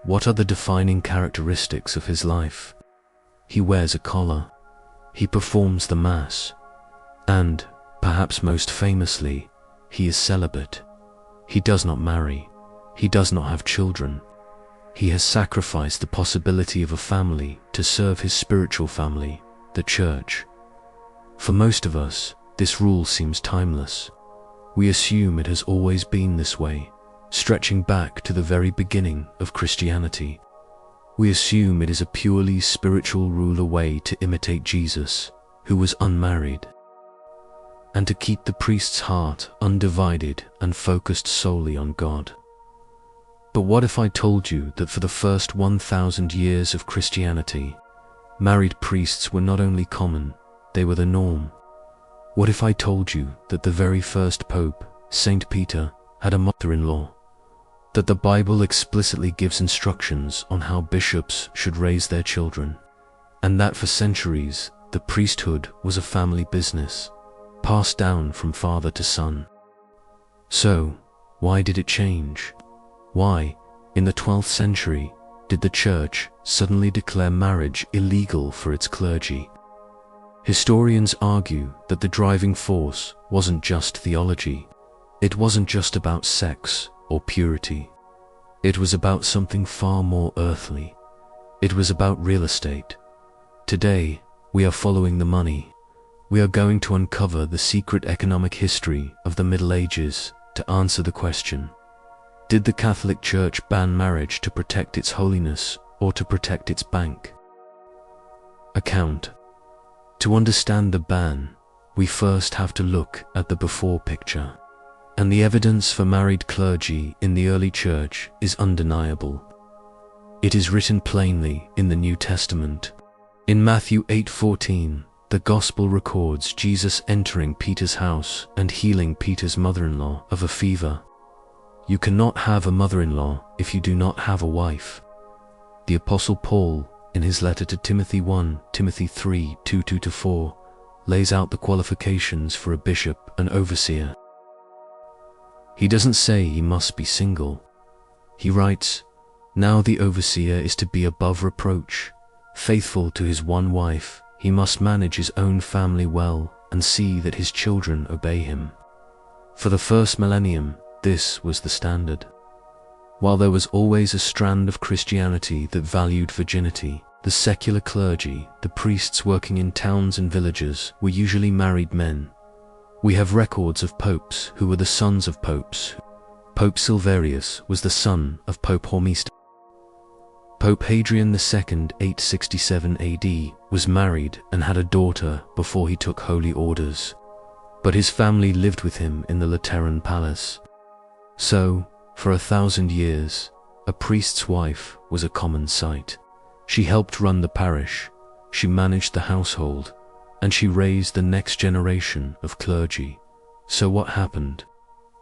What are the defining characteristics of his life? He wears a collar. He performs the Mass. And, perhaps most famously, he is celibate. He does not marry. He does not have children. He has sacrificed the possibility of a family to serve his spiritual family, the Church. For most of us, this rule seems timeless. We assume it has always been this way, stretching back to the very beginning of Christianity. We assume it is a purely spiritual rule, a way to imitate Jesus, who was unmarried, and to keep the priest's heart undivided and focused solely on God. But what if I told you that for the first 1,000 years of Christianity, married priests were not only common, they were the norm? What if I told you that the very first Pope, Saint Peter, had a mother-in-law? That the Bible explicitly gives instructions on how bishops should raise their children, and that for centuries the priesthood was a family business, passed down from father to son. So, why did it change? Why, in the 12th century, did the Church suddenly declare marriage illegal for its clergy? Historians argue that the driving force wasn't just theology. It wasn't just about sex or purity. It was about something far more earthly. It was about real estate. Today, we are following the money. We are going to uncover the secret economic history of the Middle Ages to answer the question: did the Catholic Church ban marriage to protect its holiness or to protect its bank account? To understand the ban, we first have to look at the before picture. And the evidence for married clergy in the early church is undeniable. It is written plainly in the New Testament. In Matthew 8:14, the Gospel records Jesus entering Peter's house and healing Peter's mother-in-law of a fever. You cannot have a mother-in-law if you do not have a wife. The Apostle Paul, in his letter to Timothy 1, Timothy 3, 2-4, lays out the qualifications for a bishop and overseer. He doesn't say he must be single. He writes, "Now the overseer is to be above reproach, faithful to his one wife. He must manage his own family well and see that his children obey him." For the first millennium, this was the standard. While there was always a strand of Christianity that valued virginity, the secular clergy, the priests working in towns and villages, were usually married men. We have records of popes who were the sons of popes. Pope Silverius was the son of Pope Hormisda. Pope Hadrian II, 867 AD, was married and had a daughter before he took holy orders, but his family lived with him in the Lateran Palace. So, for 1,000 years, a priest's wife was a common sight. She helped run the parish, she managed the household, and she raised the next generation of clergy. So what happened?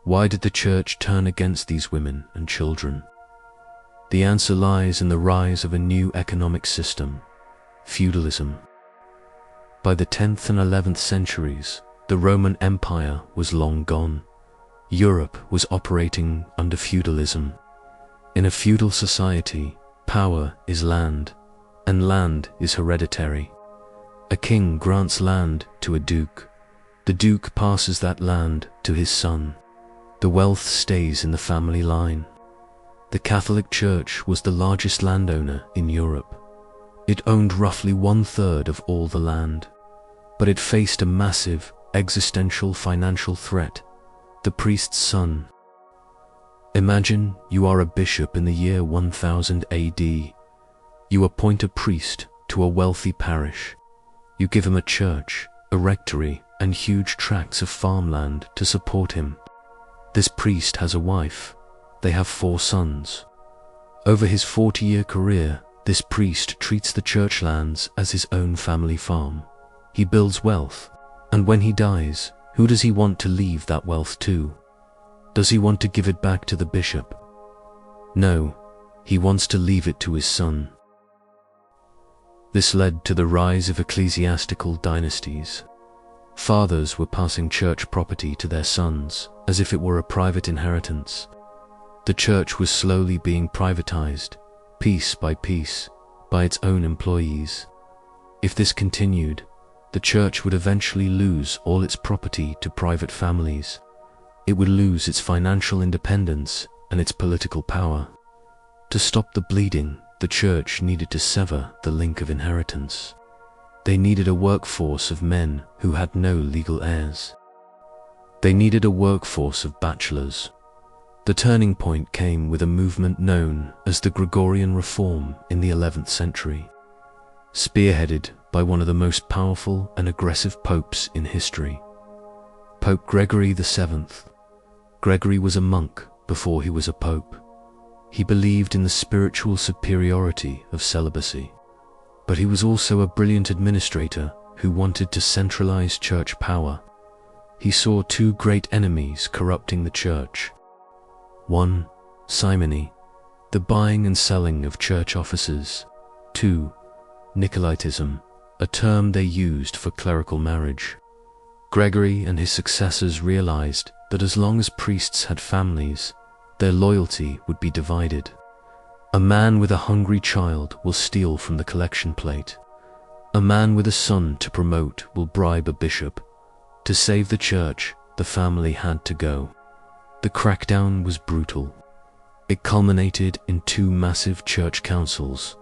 Why did the Church turn against these women and children? The answer lies in the rise of a new economic system, feudalism. By the 10th and 11th centuries, the Roman Empire was long gone. Europe was operating under feudalism. In a feudal society, power is land, and land is hereditary. A king grants land to a duke. The duke passes that land to his son. The wealth stays in the family line. The Catholic Church was the largest landowner in Europe. It owned roughly 1/3 of all the land, but it faced a massive, existential financial threat: the priest's son. Imagine you are a bishop in the year 1000 AD. You appoint a priest to a wealthy parish. You give him a church, a rectory, and huge tracts of farmland to support him. This priest has a wife. They have 4 sons. Over his 40-year career, this priest treats the church lands as his own family farm. He builds wealth, and when he dies, who does he want to leave that wealth to? Does he want to give it back to the bishop? No, he wants to leave it to his son. This led to the rise of ecclesiastical dynasties. Fathers were passing church property to their sons as if it were a private inheritance. The church was slowly being privatized, piece by its own employees. If this continued, the church would eventually lose all its property to private families. It would lose its financial independence and its political power. To stop the bleeding, the church needed to sever the link of inheritance. They needed a workforce of men who had no legal heirs. They needed a workforce of bachelors. The turning point came with a movement known as the Gregorian Reform in the 11th century, spearheaded by one of the most powerful and aggressive popes in history, Pope Gregory VII. Gregory was a monk before he was a pope. He believed in the spiritual superiority of celibacy, but he was also a brilliant administrator who wanted to centralize church power. He saw two great enemies corrupting the church. One, simony, the buying and selling of church offices. Two, Nicolaitism, a term they used for clerical marriage. Gregory and his successors realized that as long as priests had families, their loyalty would be divided. A man with a hungry child will steal from the collection plate. A man with a son to promote will bribe a bishop. To save the church, the family had to go. The crackdown was brutal. It culminated in two massive church councils,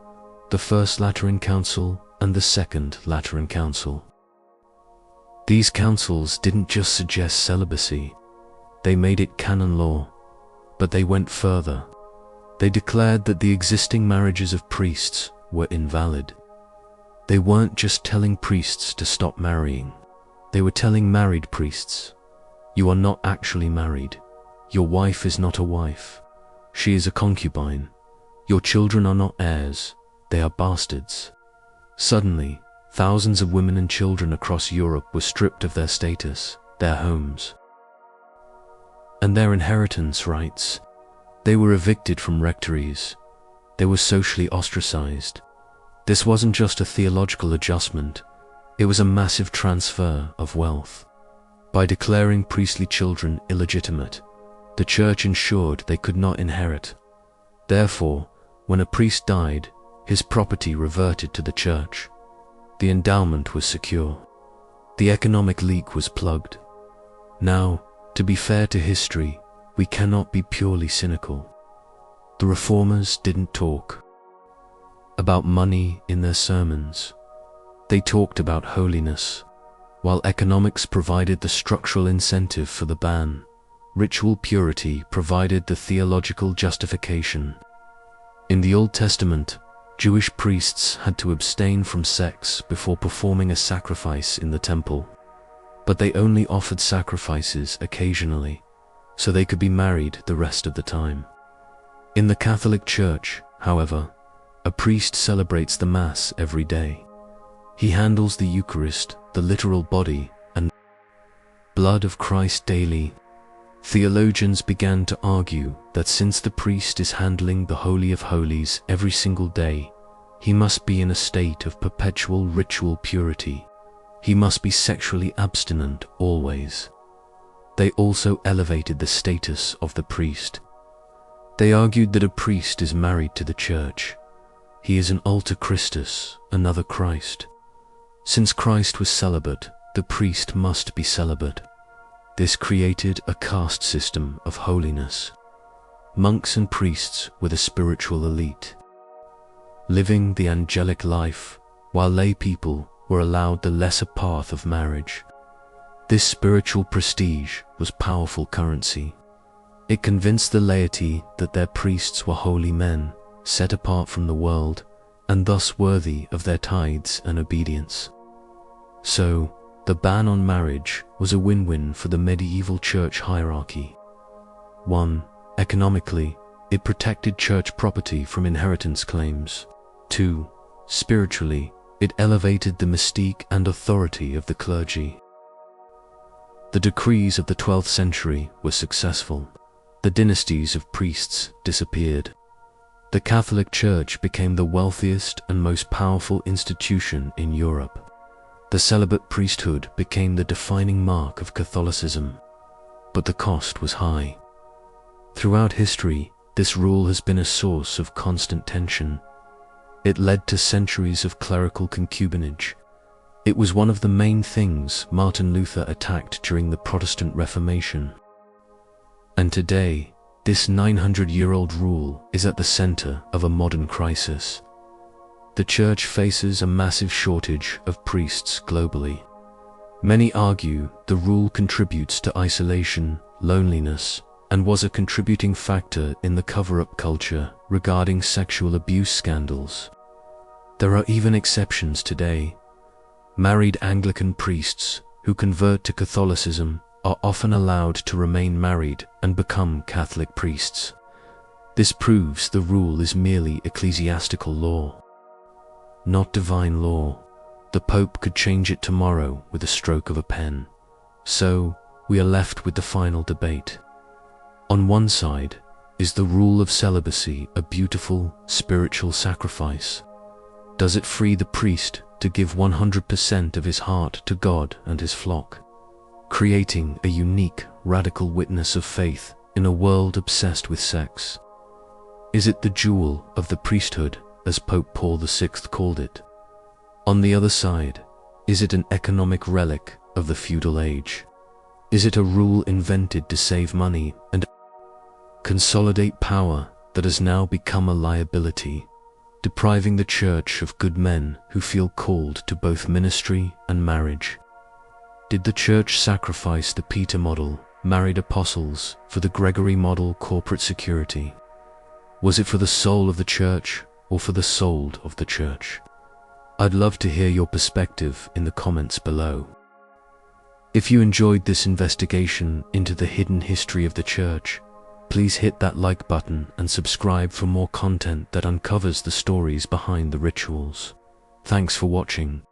the First Lateran Council and the Second Lateran Council. These councils didn't just suggest celibacy, they made it canon law, but they went further. They declared that the existing marriages of priests were invalid. They weren't just telling priests to stop marrying, they were telling married priests, "You are not actually married. Your wife is not a wife. She is a concubine. Your children are not heirs, they are bastards." Suddenly, thousands of women and children across Europe were stripped of their status, their homes, and their inheritance rights. They were evicted from rectories. They were socially ostracized. This wasn't just a theological adjustment, it was a massive transfer of wealth. By declaring priestly children illegitimate, the church ensured they could not inherit. Therefore, when a priest died, his property reverted to the church. The endowment was secure. The economic leak was plugged. Now, to be fair to history, we cannot be purely cynical. The reformers didn't talk about money in their sermons. They talked about holiness. While economics provided the structural incentive for the ban, ritual purity provided the theological justification. In the Old Testament, Jewish priests had to abstain from sex before performing a sacrifice in the temple, but they only offered sacrifices occasionally, so they could be married the rest of the time. In the Catholic Church, however, a priest celebrates the Mass every day. He handles the Eucharist, the literal body and blood of Christ daily. Theologians began to argue that since the priest is handling the Holy of Holies every single day, he must be in a state of perpetual ritual purity. He must be sexually abstinent always. They also elevated the status of the priest. They argued that a priest is married to the church. He is an alter Christus, another Christ. Since Christ was celibate, the priest must be celibate. This created a caste system of holiness. Monks and priests were the spiritual elite, living the angelic life, while lay people were allowed the lesser path of marriage. This spiritual prestige was powerful currency. It convinced the laity that their priests were holy men, set apart from the world, and thus worthy of their tithes and obedience. So, the ban on marriage was a win-win for the medieval church hierarchy. 1. Economically, it protected church property from inheritance claims. 2. Spiritually, it elevated the mystique and authority of the clergy. The decrees of the 12th century were successful. The dynasties of priests disappeared. The Catholic Church became the wealthiest and most powerful institution in Europe. The celibate priesthood became the defining mark of Catholicism, but the cost was high. Throughout history, This rule has been a source of constant tension. It led to centuries of clerical concubinage. It was one of the main things Martin Luther attacked during the Protestant Reformation. And today, this 900-year-old rule is at the center of a modern crisis. The Church faces a massive shortage of priests globally. Many argue the rule contributes to isolation, loneliness, and was a contributing factor in the cover-up culture regarding sexual abuse scandals. There are even exceptions today. Married Anglican priests who convert to Catholicism are often allowed to remain married and become Catholic priests. This proves the rule is merely ecclesiastical law, not divine law. The Pope could change it tomorrow with a stroke of a pen. So, we are left with the final debate. On one side is the rule of celibacy, a beautiful spiritual sacrifice. Does it free the priest to give 100% of his heart to God and his flock, creating a unique, radical witness of faith in a world obsessed with sex? Is it the jewel of the priesthood, as Pope Paul VI called it? On the other side, is it an economic relic of the feudal age? Is it a rule invented to save money and consolidate power that has now become a liability, depriving the Church of good men who feel called to both ministry and marriage? Did the Church sacrifice the Peter model, married apostles, for the Gregory model, corporate security? Was it for the soul of the Church or for the soul of the Church? I'd love to hear your perspective in the comments below. If you enjoyed this investigation into the hidden history of the Church, please hit that like button and subscribe for more content that uncovers the stories behind the rituals. Thanks for watching.